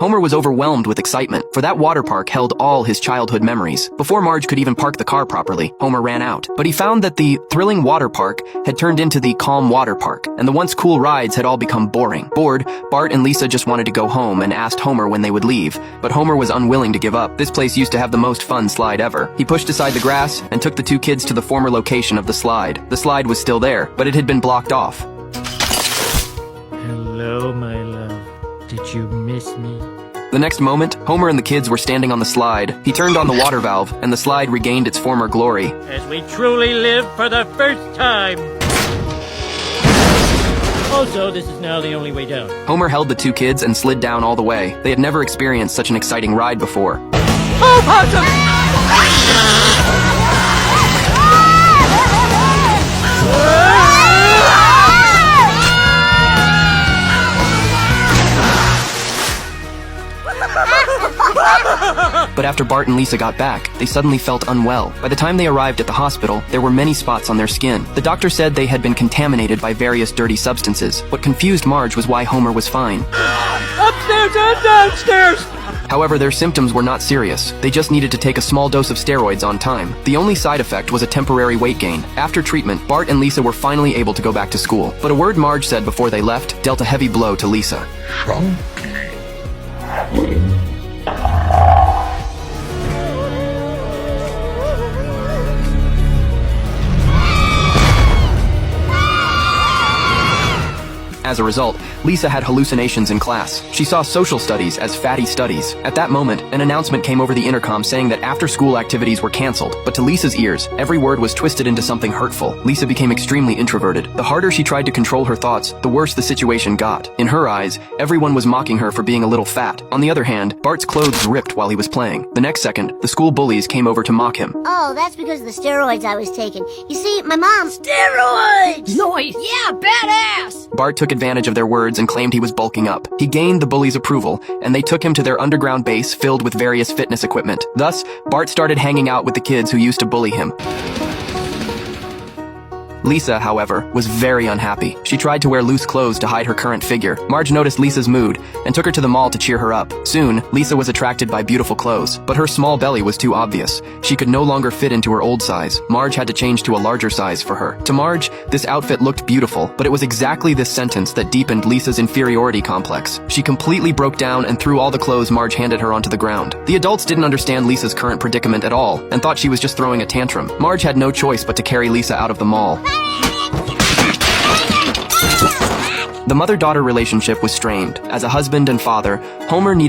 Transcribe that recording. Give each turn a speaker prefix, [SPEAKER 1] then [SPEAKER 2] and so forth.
[SPEAKER 1] Homer was overwhelmed with excitement, for that water park held all his childhood memories. Before Marge could even park the car properly, Homer ran out. But he found that the thrilling water park had turned into the calm water park, and the once cool rides had all become boring. Bored, Bart and Lisa just wanted to go home and asked Homer when they would leave, but Homer was unwilling to give up. This place used to have the most fun slide ever. He pushed aside the grass and took the two kids to the former location of the slide. The slide was still there, but it had been blocked off.
[SPEAKER 2] Hello, my love. Did you miss me?
[SPEAKER 1] The next moment, Homer and the kids were standing on the slide. He turned on the water valve, and the slide regained its former glory.
[SPEAKER 2] As we truly live for the first time. Also, this is now the only way down.
[SPEAKER 1] Homer held the two kids and slid down all the way. They had never experienced such an exciting ride before.
[SPEAKER 2] Oh, awesome!
[SPEAKER 1] But after Bart and Lisa got back, they suddenly felt unwell. By the time they arrived at the hospital, there were many spots on their skin. The doctor said they had been contaminated by various dirty substances. What confused Marge was why Homer was fine.
[SPEAKER 2] Upstairs and downstairs!
[SPEAKER 1] However, their symptoms were not serious. They just needed to take a small dose of steroids on time. The only side effect was a temporary weight gain. After treatment, Bart and Lisa were finally able to go back to school. But a word Marge said before they left dealt a heavy blow to Lisa. As a result, Lisa had hallucinations in class. She saw social studies as fatty studies. At that moment, an announcement came over the intercom saying that after-school activities were canceled. But to Lisa's ears, every word was twisted into something hurtful. Lisa became extremely introverted. The harder she tried to control her thoughts, the worse the situation got. In her eyes, everyone was mocking her for being a little fat. On the other hand, Bart's clothes ripped while he was playing. The next second, the school bullies came over to mock him.
[SPEAKER 3] Oh, that's because of the steroids I was taking. You see, my mom... Steroids!
[SPEAKER 4] Nice! Yeah, badass!
[SPEAKER 1] Bart took advantage of their words and claimed he was bulking up. He gained the bullies' approval, and they took him to their underground base filled with various fitness equipment. Thus, Bart started hanging out with the kids who used to bully him. Lisa, however, was very unhappy. She tried to wear loose clothes to hide her current figure. Marge noticed Lisa's mood and took her to the mall to cheer her up. Soon, Lisa was attracted by beautiful clothes, but her small belly was too obvious. She could no longer fit into her old size. Marge had to change to a larger size for her. To Marge, this outfit looked beautiful, but it was exactly this sentence that deepened Lisa's inferiority complex. She completely broke down and threw all the clothes Marge handed her onto the ground. The adults didn't understand Lisa's current predicament at all and thought she was just throwing a tantrum. Marge had no choice but to carry Lisa out of the mall. The mother-daughter relationship was strained. As a husband and father, Homer needed